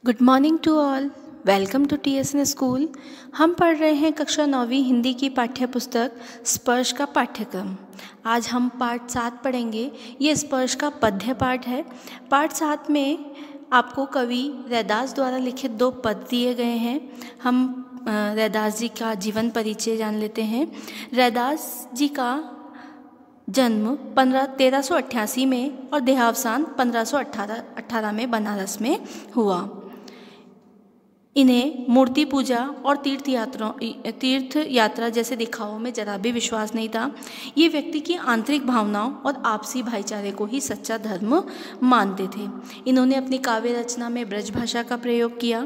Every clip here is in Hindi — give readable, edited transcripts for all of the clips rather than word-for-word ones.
Good morning to all. Welcome to TSN school. हम पढ़ रहे हैं कक्षा 9वीं हिंदी की पाठ्य पुस्तक स्पर्श का पाठ्यक्रम। आज हम पाठ 7 पढ़ेंगे। ये स्पर्श का पद्य पाठ है। पाठ 7 में आपको कवि रैदास द्वारा लिखित 2 पद दिए गए हैं। हम रैदास जी का जीवन परिचय जान लेते हैं। रैदास जी का जन्म 1388 में और देहावसान 1518 में बनारस में हुआ। इन्हें मूर्ति पूजा और तीर्थ यात्रा जैसे दिखावों में जरा भी विश्वास नहीं था। ये व्यक्ति की आंतरिक भावनाओं और आपसी भाईचारे को ही सच्चा धर्म मानते थे। इन्होंने अपनी काव्य रचना में ब्रज भाषा का प्रयोग किया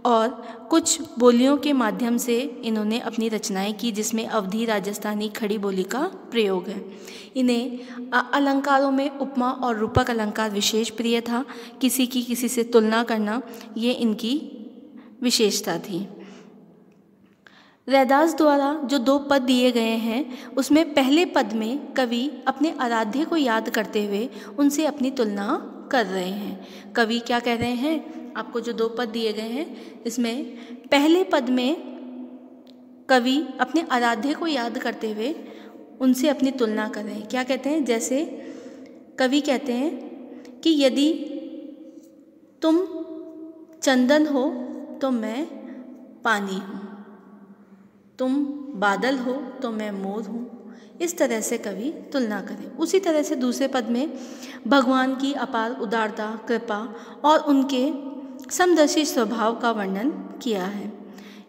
और कुछ बोलियों के माध्यम से इन्होंने अपनी रचनाएं की, जिसमें अवधी राजस्थानी खड़ी बोली का प्रयोग है। इन्हें अलंकारों में उपमा और रूपक अलंकार विशेष प्रिय था। किसी की किसी से तुलना करना ये इनकी विशेषता थी। रैदास द्वारा जो 2 पद दिए गए हैं, उसमें पहले पद में कवि अपने आराध्य को याद करते हुए उनसे अपनी तुलना कर रहे हैं। कवि क्या कह रहे हैं? आपको जो 2 पद दिए गए हैं, इसमें पहले पद में कवि अपने आराध्य को याद करते हुए उनसे अपनी तुलना कर रहे हैं। क्या कहते हैं? जैसे कवि कहते हैं कि यदि तुम चंदन हो तो मैं पानी हूँ, तुम बादल हो तो मैं मोर हूँ। इस तरह से कवि तुलना करें। उसी तरह से दूसरे पद में भगवान की अपार उदारता, कृपा और उनके समदर्शी स्वभाव का वर्णन किया है।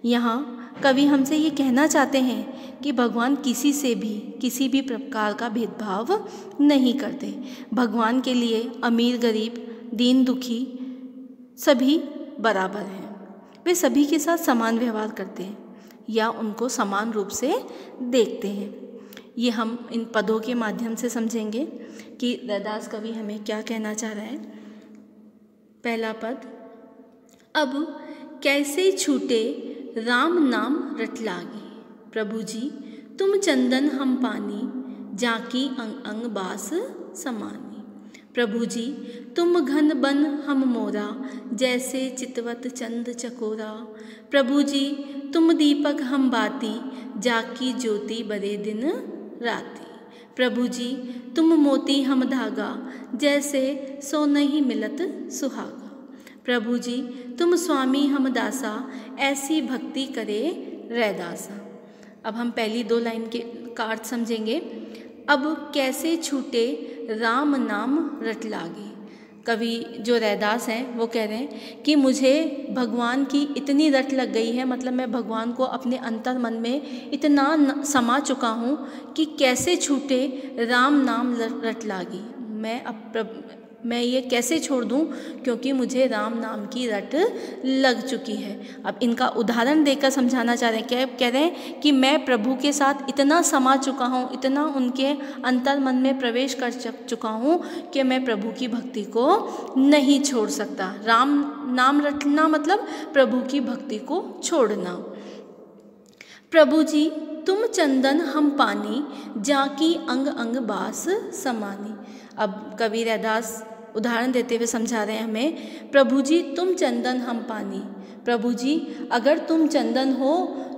यहाँ कवि हमसे ये कहना चाहते हैं कि भगवान किसी से भी किसी भी प्रकार का भेदभाव नहीं करते। भगवान के लिए अमीर गरीब, दीन दुखी सभी बराबर हैं। वे सभी के साथ समान व्यवहार करते हैं या उनको समान रूप से देखते हैं। ये हम इन पदों के माध्यम से समझेंगे कि रैदास कवि हमें क्या कहना चाह रहा है। पहला पद, अब कैसे छूटे राम नाम रट लागी, प्रभु जी तुम चंदन हम पानी, जाकी अंग अंग बास समानी। प्रभु जी तुम घन बन हम मोरा, जैसे चितवत चंद चकोरा। प्रभु जी तुम दीपक हम बाती, जाकी ज्योति बरे दिन राती। प्रभु जी तुम मोती हम धागा, जैसे सो नहीं मिलत सुहागा। प्रभु जी तुम स्वामी हम दासा, ऐसी भक्ति करे रैदासा। अब हम पहली 2 लाइन का अर्थ समझेंगे। अब कैसे छूटे राम नाम रट लागी। कवि जो रैदास हैं वो कह रहे हैं कि मुझे भगवान की इतनी रट लग गई है, मतलब मैं भगवान को अपने अंतर मन में इतना समा चुका हूँ कि कैसे छूटे राम नाम रट लागी। मैं ये कैसे छोड़ दूँ, क्योंकि मुझे राम नाम की रट लग चुकी है। अब इनका उदाहरण देकर समझाना चाह रहे हैं। क्या कह रहे हैं कि मैं प्रभु के साथ इतना समा चुका हूँ, इतना उनके अंतर मन में प्रवेश कर चुका हूँ कि मैं प्रभु की भक्ति को नहीं छोड़ सकता। राम नाम रटना मतलब प्रभु की भक्ति को छोड़ना। प्रभु जी तुम चंदन हम पानी, जाकी अंग अंग बास समानी। अब कवि रैदास उदाहरण देते हुए समझा रहे हैं हमें। प्रभु जी तुम चंदन हम पानी। प्रभु जी अगर तुम चंदन हो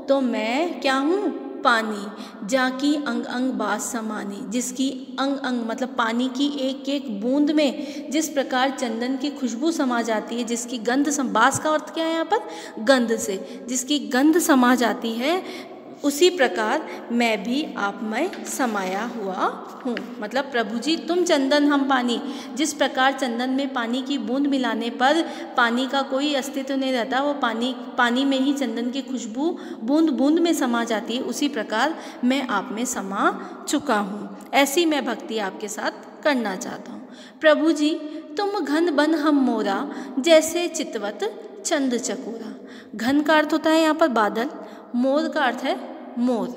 तो मैं क्या हूँ? पानी। जाकी अंग अंग बास समानी, जिसकी अंग अंग मतलब पानी की एक एक बूंद में जिस प्रकार चंदन की खुशबू समा जाती है, जिसकी गंध बास का अर्थ क्या है यहाँ पर? गंध से। जिसकी गंध समा जाती है, उसी प्रकार मैं भी आप में समाया हुआ हूँ। मतलब प्रभु जी तुम चंदन हम पानी, जिस प्रकार चंदन में पानी की बूंद मिलाने पर पानी का कोई अस्तित्व नहीं रहता, वो पानी में ही चंदन की खुशबू बूंद बूंद में समा जाती है, उसी प्रकार मैं आप में समा चुका हूँ। ऐसी मैं भक्ति आपके साथ करना चाहता हूँ। प्रभु जी तुम घन बन हम मोरा, जैसे चितवत चंद चकोरा। घन का अर्थ होता है यहाँ पर बादल, मोर का अर्थ है मोर।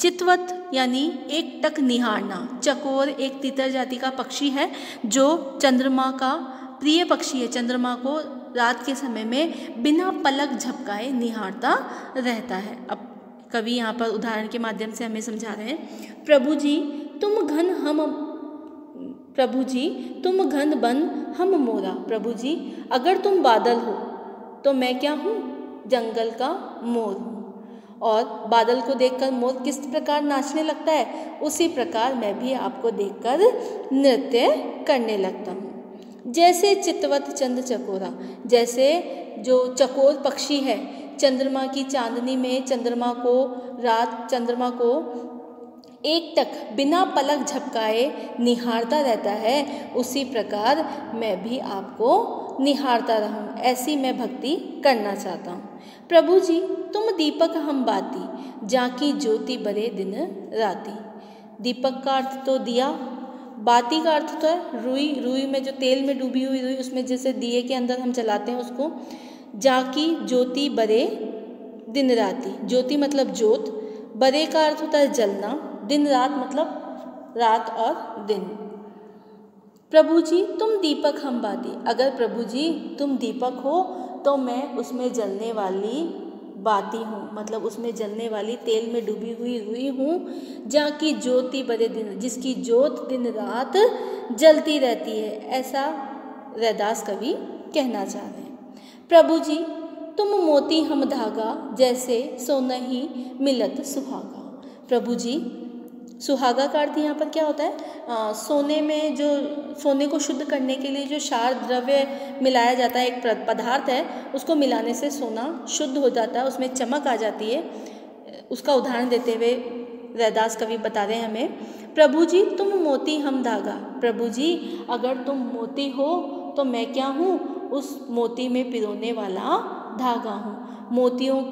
चितवत यानी एक टक निहारना। चकोर एक तीतर जाति का पक्षी है जो चंद्रमा का प्रिय पक्षी है। चंद्रमा को रात के समय में बिना पलक झपकाए निहारता रहता है। अब कवि यहाँ पर उदाहरण के माध्यम से हमें समझा रहे हैं। प्रभु जी तुम घन बन हम मोरा। प्रभु जी अगर तुम बादल हो तो मैं क्या हूँ? जंगल का मोर हूँ। और बादल को देखकर मोर किस प्रकार नाचने लगता है, उसी प्रकार मैं भी आपको देखकर नृत्य करने लगता हूँ। जैसे चितवत चंद चकोरा, जैसे जो चकोर पक्षी है चंद्रमा की चांदनी में चंद्रमा को एक टक बिना पलक झपकाए निहारता रहता है, उसी प्रकार मैं भी आपको निहारता रहूं, ऐसी मैं भक्ति करना चाहता हूँ। प्रभु जी तुम दीपक हम बाती, जाकी ज्योति बरे दिन राती। दीपक का अर्थ तो दिया, बाती का अर्थ तो है रुई, रुई में जो तेल में डूबी हुई रुई, उसमें जैसे दिए के अंदर हम जलाते हैं उसको। जाकी ज्योति बरे दिन राती, ज्योति मतलब ज्योत, बरे का अर्थ होता है जलना, दिन रात मतलब रात और दिन। प्रभु जी तुम दीपक हम बाती, अगर प्रभु जी तुम दीपक हो तो मैं उसमें जलने वाली बाती हूँ, मतलब उसमें जलने वाली तेल में डूबी हुई रुई हूँ। जाकी ज्योति बरे दिन, जिसकी ज्योत दिन रात जलती रहती है, ऐसा रैदास कवि कहना चाह रहे हैं। प्रभु जी तुम मोती हम धागा, जैसे सोनहि मिलत सुहागा। प्रभु जी सुहागा का अर्थ यहाँ पर क्या होता है? सोने में जो सोने को शुद्ध करने के लिए जो क्षार द्रव्य मिलाया जाता है, एक पदार्थ है, उसको मिलाने से सोना शुद्ध हो जाता है, उसमें चमक आ जाती है। उसका उदाहरण देते हुए रैदास कवि बता रहे हैं हमें, प्रभु जी तुम मोती हम धागा। प्रभु जी अगर तुम मोती हो तो मैं क्या हूँ? उस मोती में पिरोने वाला धागा हूँ। मोतियों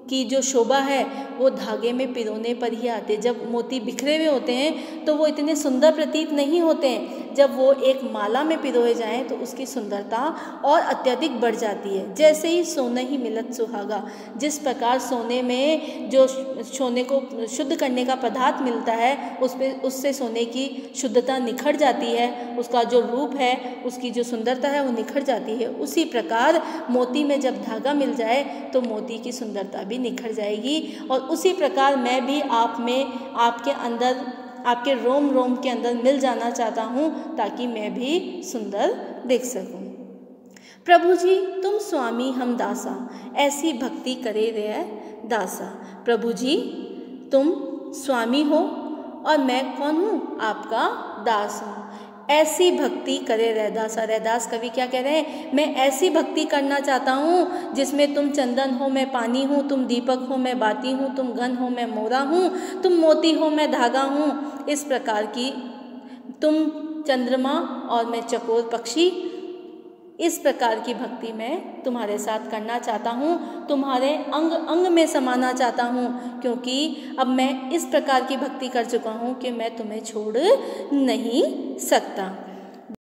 की जो शोभा है वो धागे में पिरोने पर ही आते हैं। जब मोती बिखरे हुए होते हैं तो वो इतने सुंदर प्रतीत नहीं होते हैं, जब वो एक माला में पिरोए जाएं तो उसकी सुंदरता और अत्यधिक बढ़ जाती है। जैसे ही सोने ही मिलत सुहागा, जिस प्रकार सोने में जो सोने को शुद्ध करने का पदार्थ मिलता है उससे सोने की शुद्धता निखर जाती है, उसका जो रूप है उसकी जो सुंदरता है वो निखर जाती है। उसी प्रकार मोती में जब धागा मिल जाए तो मोती की सुंदरता भी निखर जाएगी। और उसी प्रकार मैं भी आप में, आपके अंदर, आपके रोम रोम के अंदर मिल जाना चाहता हूँ, ताकि मैं भी सुंदर दिख सकूँ। प्रभु जी तुम स्वामी हम दासा, ऐसी भक्ति करे रे दासा। प्रभु जी तुम स्वामी हो और मैं कौन हूँ? आपका दास हूँ। ऐसी भक्ति करे रैदासा। रैदास कवि क्या कह रहे हैं? मैं ऐसी भक्ति करना चाहता हूँ जिसमें तुम चंदन हो मैं पानी हूँ, तुम दीपक हो मैं बाती हूँ, तुम घन हो मैं मोरा हूँ, तुम मोती हो मैं धागा हूँ। इस प्रकार की, तुम चंद्रमा और मैं चकोर पक्षी, इस प्रकार की भक्ति मैं तुम्हारे साथ करना चाहता हूँ, तुम्हारे अंग अंग में समाना चाहता हूँ, क्योंकि अब मैं इस प्रकार की भक्ति कर चुका हूँ कि मैं तुम्हें छोड़ नहीं सकता।